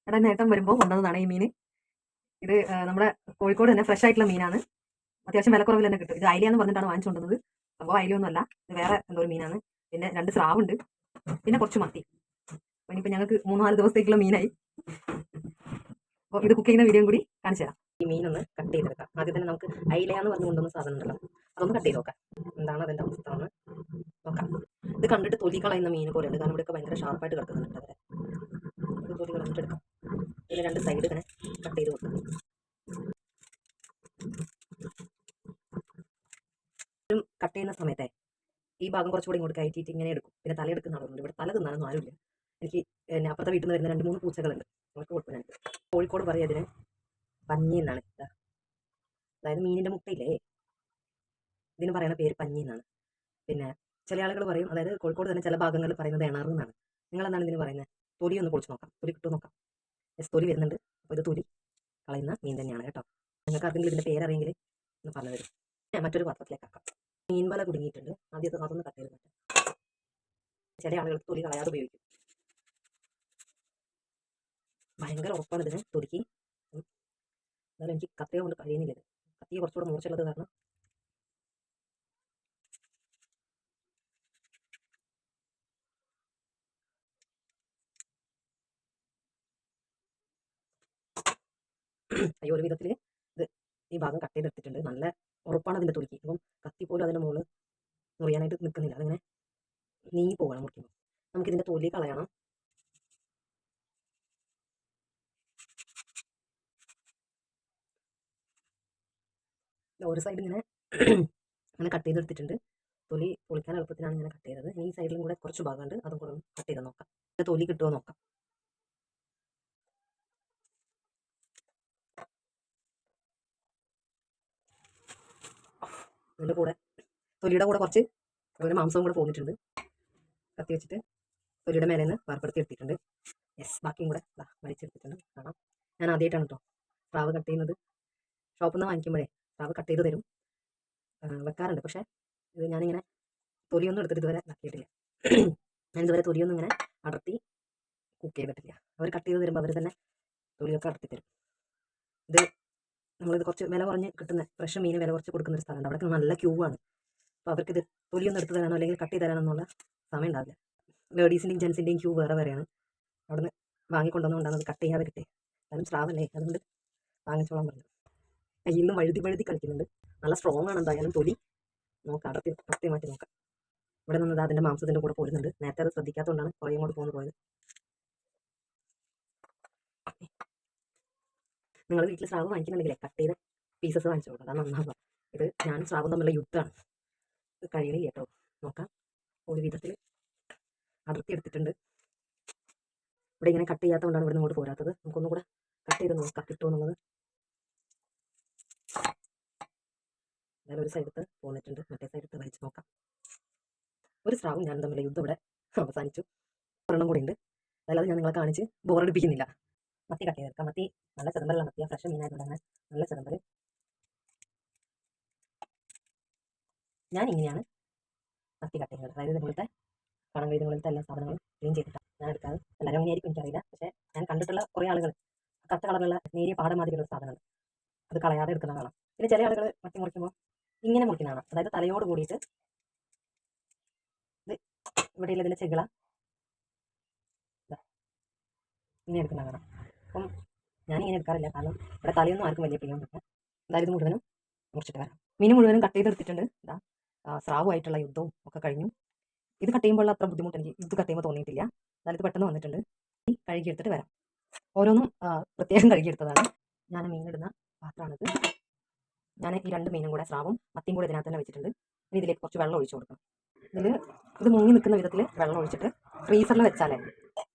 എടാ നേട്ടം വരുമ്പോൾ കൊണ്ടുവന്നതാണ് ഈ മീൻ. ഇത് നമ്മുടെ കോഴിക്കോട് തന്നെ ഫ്രഷ് ആയിട്ടുള്ള മീനാണ്. അത്യാവശ്യം വിലക്കുറവിൽ തന്നെ കിട്ടും. ഇത് അയിലയെന്ന് പറഞ്ഞിട്ടാണ് വാങ്ങിച്ചുകൊണ്ടത്. അപ്പോൾ അയിലയൊന്നും അല്ല, ഇത് വേറെ എന്തോ ഒരു മീനാണ്. പിന്നെ 2 സ്രാവുണ്ട്, പിന്നെ കുറച്ച് മത്തി. അപ്പോൾ ഇനിയിപ്പോൾ ഞങ്ങൾക്ക് 3-4 ദിവസത്തേക്കുള്ള മീനായി. അപ്പോൾ ഇത് കുക്ക് ചെയ്യുന്ന വീഡിയോ കൂടി കാണിച്ചു തരാം. ഈ മീനൊന്ന് കട്ട് ചെയ്തെടുക്കാം. ആദ്യം തന്നെ നമുക്ക് അയിലയാന്ന് പറഞ്ഞു കൊണ്ടുവന്ന സാധനം ഉണ്ടല്ലോ, അതൊന്ന് കട്ട് ചെയ്ത് നോക്കാം. എന്താണ് അതിൻ്റെ അവസ്ഥ എന്ന് നോക്കാം. ഇത് കണ്ടിട്ട് തൊലി കളയുന്ന മീൻ പോലെയുണ്ട്, കാരണം ഇവിടെയൊക്കെ ഭയങ്കര ഷാർപ്പായിട്ട് കിടക്കുന്നുണ്ട്. അവരെ ഇത് തൊലി കളഞ്ഞിട്ട് എടുക്കാം. ഇതിന് 2 സൈഡ് ഇങ്ങനെ കട്ട് ചെയ്ത് വെക്കാം. കട്ട് ചെയ്യുന്ന സമയത്തെ ഈ ഭാഗം കുറച്ചുകൂടി ഇങ്ങോട്ട് കയറ്റിയിട്ട് ഇങ്ങനെ എടുക്കും. പിന്നെ തല എടുക്കുന്നതാണ്. ഇവിടെ തല തിന്നാനൊന്നും ആരുമില്ല. എനിക്ക് പിന്നെ അപ്പുറത്തെ വീട്ടിൽ നിന്ന് വരുന്ന 2-3 പൂച്ചകളുണ്ട്, അവർക്ക് കൊടുക്കും. കോഴിക്കോട് പറയും അതിന് പഞ്ഞി എന്നാണ്. അതായത് മീനിൻ്റെ മുട്ടയില്ലേ, ഇതിന് പറയുന്ന പേര് പഞ്ഞി എന്നാണ്. പിന്നെ ചില ആളുകൾ പറയും, അതായത് കോഴിക്കോട് തന്നെ ചില ഭാഗങ്ങളിൽ പറയുന്നത് എണാറ് എന്നാണ്. നിങ്ങൾ എന്താണ് ഇതിന് പറയുന്നത്? തൊലി ഒന്ന് പൊളിച്ച് നോക്കാം, തൊലി കിട്ടുമോ നോക്കാം. തൊലി വരുന്നുണ്ട്. അപ്പോൾ ഇത് തൊലി കളയുന്ന മീൻ തന്നെയാണ് കേട്ടോ. നിങ്ങൾക്ക് ആർക്കെങ്കിലും ഇതിൻ്റെ പേരറിയെങ്കിൽ ഒന്ന് പറഞ്ഞു തരും. മറ്റൊരു പാത്രത്തിലേക്ക് ആക്കാം. മീൻ വല കുടുങ്ങിയിട്ടുണ്ട്. ആദ്യത്തെ അതൊന്ന് കട്ട് ചെയ്ത് മാറ്റാം. ചില ആളുകൾ തൊലി കളയാതെ ഉപയോഗിക്കും. ഭയങ്കര ഉറപ്പാണ് ഇതിന് തൊലിക്ക്. എന്നാലും എനിക്ക് കത്തിയ കൊണ്ട് കഴിയുന്നില്ല. ഇത് കത്തിയ കുറച്ചുകൂടെ മൂർച്ചയുള്ളത് കാരണം ഒരു വിധത്തിൽ ഇത് ഈ ഭാഗം കട്ട് ചെയ്തെടുത്തിട്ടുണ്ട്. നല്ല ഉറപ്പാണ് അതിൻ്റെ തൊലിക്ക്. അപ്പം കത്തി പോലും അതിൻ്റെ മുകളിൽ മുറിയാനായിട്ട് നിൽക്കുന്നില്ല. അതിങ്ങനെ നീങ്ങി പോകണം മുറിക്കുമ്പോൾ. നമുക്കിതിൻ്റെ തൊലി കളയണം. ഒരു സൈഡ് ഇങ്ങനെ അങ്ങനെ കട്ട് ചെയ്തെടുത്തിട്ടുണ്ട്. തൊലി പൊളിക്കാൻ എളുപ്പത്തിനാണ് ഇങ്ങനെ കട്ട് ചെയ്തത്. ഈ സൈഡിലും കൂടെ കുറച്ച് ഭാഗമുണ്ട്, അതും കൂടെ ഒന്ന് കട്ട് ചെയ്ത് നോക്കാം. തൊലി കിട്ടുമോ നോക്കാം. അതിൻ്റെ കൂടെ തൊലിയുടെ കൂടെ കുറച്ച് അതുപോലെ മാംസവും കൂടെ പോന്നിട്ടുണ്ട്. കത്തി വെച്ചിട്ട് തൊലിയുടെ മേലെ നിന്ന് വേർപ്പെടുത്തി എടുത്തിട്ടുണ്ട്. യെസ്, ബാക്കിയും കൂടെ വലിച്ചെടുത്തിട്ടുണ്ട്. കാണാം. ഞാൻ ആദ്യമായിട്ടാണ് കേട്ടോ സ്രാവ് കട്ട് ചെയ്യുന്നത്. ഷോപ്പിൽ നിന്ന് വാങ്ങിക്കുമ്പോഴേ സ്രാവ് കട്ട് ചെയ്ത് തരും, വെക്കാറുണ്ട്. പക്ഷേ ഇത് ഞാനിങ്ങനെ തൊലിയൊന്നും എടുത്തിട്ട് ഇതുവരെ ഇതാക്കിയിട്ടില്ല. ഞാനിതുവരെ തൊലിയൊന്നും ഇങ്ങനെ അടർത്തി കുക്ക് ചെയ്തിട്ടില്ല. അവർ കട്ട് ചെയ്ത് തരുമ്പോൾ അവർ തന്നെ തൊലിയൊക്കെ അടർത്തി തരും. ഇത് നമ്മളിത് കുറച്ച് വില കുറഞ്ഞ് കിട്ടുന്ന ഫ്രഷ് മീൻ വില കുറച്ച് കൊടുക്കുന്ന ഒരു സ്ഥലമുണ്ട്. അവിടെ നല്ല ക്യൂ ആണ്. അപ്പോൾ അവർക്കിത് തൊലിയൊന്നും എടുത്ത് തരാനോ അല്ലെങ്കിൽ കട്ട് ചെയ്ത് തരാനോ എന്നുള്ള സമയം ഉണ്ടാവില്ല. ലേഡീസിൻ്റെയും ജെൻസിൻ്റെയും ക്യൂ വേറെ വേറെയാണ്. അവിടെ നിന്ന് വാങ്ങിക്കൊണ്ടുവന്നുകൊണ്ടാണ് അത് കട്ട് ചെയ്യാതെ കിട്ടിയത്. എന്നാലും സ്രാവല്ലേ, അതുകൊണ്ട് വാങ്ങിച്ചോളാൻ പറഞ്ഞു. കയ്യിൽ നിന്ന് വഴുതി കളിക്കുന്നുണ്ട്. നല്ല സ്ട്രോങ് ആണ് എന്തായാലും തൊലി. നോക്കാം, കൃത്യമായിട്ട് നോക്കാം. ഇവിടെ നിന്നത് അതിൻ്റെ മാംസത്തിൻ്റെ കൂടെ പോരുന്നുണ്ട്. നേരത്തെ അത് ശ്രദ്ധിക്കാത്തതുകൊണ്ടാണ് കുറേ ഇങ്ങോട്ട് പോയത്. നിങ്ങൾ വീട്ടിൽ സ്രാവ് വാങ്ങിക്കുന്നുണ്ടെങ്കിലേ കട്ട് ചെയ്ത് പീസസ് വാങ്ങിച്ചോളൂ, അതാണ് നന്നാവുക. ഇത് ഞാനും സ്രാവും തമ്മിലുള്ള യുദ്ധമാണ്. ഇത് കഴിയണില്ല കേട്ടോ. നോക്കാം. ഒരു വിധത്തിൽ അടർത്തി എടുത്തിട്ടുണ്ട്. ഇവിടെ ഇങ്ങനെ കട്ട് ചെയ്യാത്തതുകൊണ്ടാണ് ഇവിടെ ഇങ്ങോട്ട് പോരാത്തത്. നമുക്കൊന്നും കൂടെ കട്ട് ചെയ്ത് നോക്കാം കിട്ടുമോ എന്നുള്ളത്. എന്നാലും ഒരു സൈഡത്ത് പോന്നിട്ടുണ്ട്, മറ്റേ സൈഡത്ത് വലിച്ച് നോക്കാം. ഒരു സ്രാവും ഞാനും തമ്മിലുള്ള യുദ്ധം ഇവിടെ അവസാനിച്ചു. ഒരെണ്ണം കൂടി ഉണ്ട്. അതായത് ഞാൻ നിങ്ങളെ കാണിച്ച് ബോറടിപ്പിക്കുന്നില്ല. മത്തി കട്ട് ചെയ്തെടുക്കാം. മത്തി നല്ല ചെതമ്പലുള്ള മത്തിയാണ്, ഫ്രഷ് മീനായതുകൊണ്ട് തന്നെ നല്ല ചെതമ്പൽ. ഞാൻ ഇങ്ങനെയാണ് മത്തി കട്ട് ചെയ്യുന്നത്. അതായത് ഇതുപോലത്തെ കണം കഴിയുമ്പോഴത്തെ എല്ലാ സാധനങ്ങളും ക്ലീൻ ചെയ്തിട്ടാണ് ഞാൻ എടുക്കാറ്. എല്ലാവരും അങ്ങനെയായിരിക്കും എനിക്കറിയില്ല. പക്ഷേ ഞാൻ കണ്ടിട്ടുള്ള കുറേ ആളുകൾ കറുത്ത കളറുള്ള നേരിയ പാടമാതിരിയുള്ള സാധനമാണ്, അത് കളയാതെ എടുക്കുന്ന കാണാം. പിന്നെ ചില ആളുകൾ മത്തി മുറിക്കുമ്പോൾ ഇങ്ങനെ മുറിക്കുന്നതാണ്. അതായത് തലയോട് കൂടിയിട്ട് ഇത് ഇവിടെയുള്ള ഇതിൻ്റെ ചെകിള ഇങ്ങനെ എടുക്കുന്ന കാണാം. അപ്പം ഞാനിങ്ങനെ എടുക്കാറില്ല, കാരണം ഇവിടെ തലയൊന്നും ആർക്കും വലിയ പ്രിയമൊന്നുമില്ല. എന്തായാലും ഇത് മുഴുവനും മുറിച്ചിട്ട് വരാം. മീൻ മുഴുവനും കട്ട് ചെയ്തെടുത്തിട്ടുണ്ട്. ഇതാ സ്രാവുമായിട്ടുള്ള യുദ്ധവും ഒക്കെ കഴിഞ്ഞു. ഇത് കട്ട് ചെയ്യുമ്പോൾ അത്ര ബുദ്ധിമുട്ട് എനിക്ക് ഇത് കട്ട് ചെയ്യുമ്പോൾ തോന്നിയിട്ടില്ല. എന്നാലും ഇത് പെട്ടെന്ന് വന്നിട്ടുണ്ട്. കഴുകിയെടുത്തിട്ട് വരാം. ഓരോന്നും പ്രത്യേകം കഴുകിയെടുത്തതാണ്. ഞാൻ മീനിടുന്ന പാത്രമാണിത്. ഞാൻ ഈ 2 മീനും കൂടെ സ്രാവും മത്തിയും കൂടെ ഇതിനകത്ത് തന്നെ വെച്ചിട്ടുണ്ട്. ഇനി ഇതിലേക്ക് കുറച്ച് വെള്ളം ഒഴിച്ചു കൊടുക്കണം. ഇത് മുങ്ങി നിൽക്കുന്ന വിധത്തിൽ വെള്ളം ഒഴിച്ചിട്ട് ഫ്രീസറിൽ വെച്ചാലേ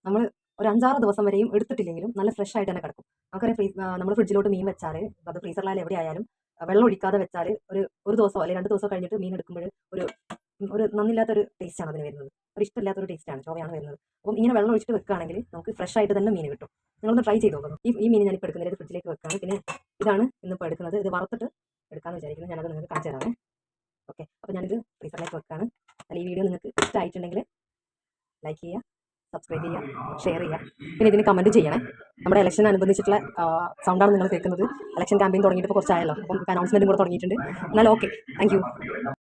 നമ്മൾ ഒരു 5-6 ദിവസം വരെയും എടുത്തിട്ടില്ലെങ്കിലും നല്ല ഫ്രഷ് ആയിട്ട് തന്നെ കിടക്കും. നമുക്കറിയാം, നമ്മൾ ഫ്രിഡ്ജിലോട്ട് മീൻ വെച്ചാൽ അത് ഫ്രീസറിലായാലും എവിടെയായാലും വെള്ളം ഒഴിക്കാതെ വെച്ചാൽ ഒരു ദിവസമോ അല്ലെങ്കിൽ 2 ദിവസം കഴിഞ്ഞിട്ട് മീൻ എടുക്കുമ്പോൾ ഒരു നന്നില്ലാത്തൊരു ടേസ്റ്റാണ് അതിന് വരുന്നത്. ഒരു ഇഷ്ടമില്ലാത്തൊരു ടേസ്റ്റാണ്, ചൊവയാണ് വരുന്നത്. അപ്പം ഇങ്ങനെ വെള്ളം ഒഴിച്ചിട്ട് വെക്കുകയാണെങ്കിൽ നമുക്ക് ഫ്രഷ് ആയിട്ട് തന്നെ മീൻ കിട്ടും. നിങ്ങളൊന്ന് ട്രൈ ചെയ്ത് നോക്കണം. ഈ മീൻ ഞാനിപ്പോൾ എടുക്കുന്നത് ഫ്രിഡ്ജിലേക്ക് വെക്കുകയാണ്. പിന്നെ ഇതാണ് ഇന്നിപ്പോൾ എടുക്കുന്നത്. ഇത് വറുത്തിട്ട് എടുക്കാമെന്ന് വിചാരിക്കുന്നത്. ഞാനത് നിങ്ങൾക്ക് കാണിച്ചു തരാമേ. ഓക്കെ, അപ്പോൾ ഞാനിത് ഫ്രീസറിലേക്ക് വെക്കുകയാണ്. ഈ വീഡിയോ നിങ്ങൾക്ക് ഇഷ്ടമായിട്ടുണ്ടെങ്കിൽ ലൈക്ക് ചെയ്യുക, സബ്സ്ക്രൈബ് ചെയ്യുക, ഷെയർ ചെയ്യുക, പിന്നെ ഇതിന് കമൻറ്റ് ചെയ്യണേ. നമ്മുടെ ഇലക്ഷൻ അനുബന്ധിച്ചിട്ടുള്ള സൗണ്ടാണ് നിങ്ങൾ കേൾക്കുന്നത്. ഇലക്ഷൻ ക്യാമ്പയിൻ തുടങ്ങിയിട്ട് ഇപ്പോൾ കുറച്ചായല്ലോ, അപ്പം അനൗൺസ്മെൻറ്റും കൂടെ തുടങ്ങിയിട്ടുണ്ട്. എന്നാൽ ഓക്കെ, താങ്ക് യു.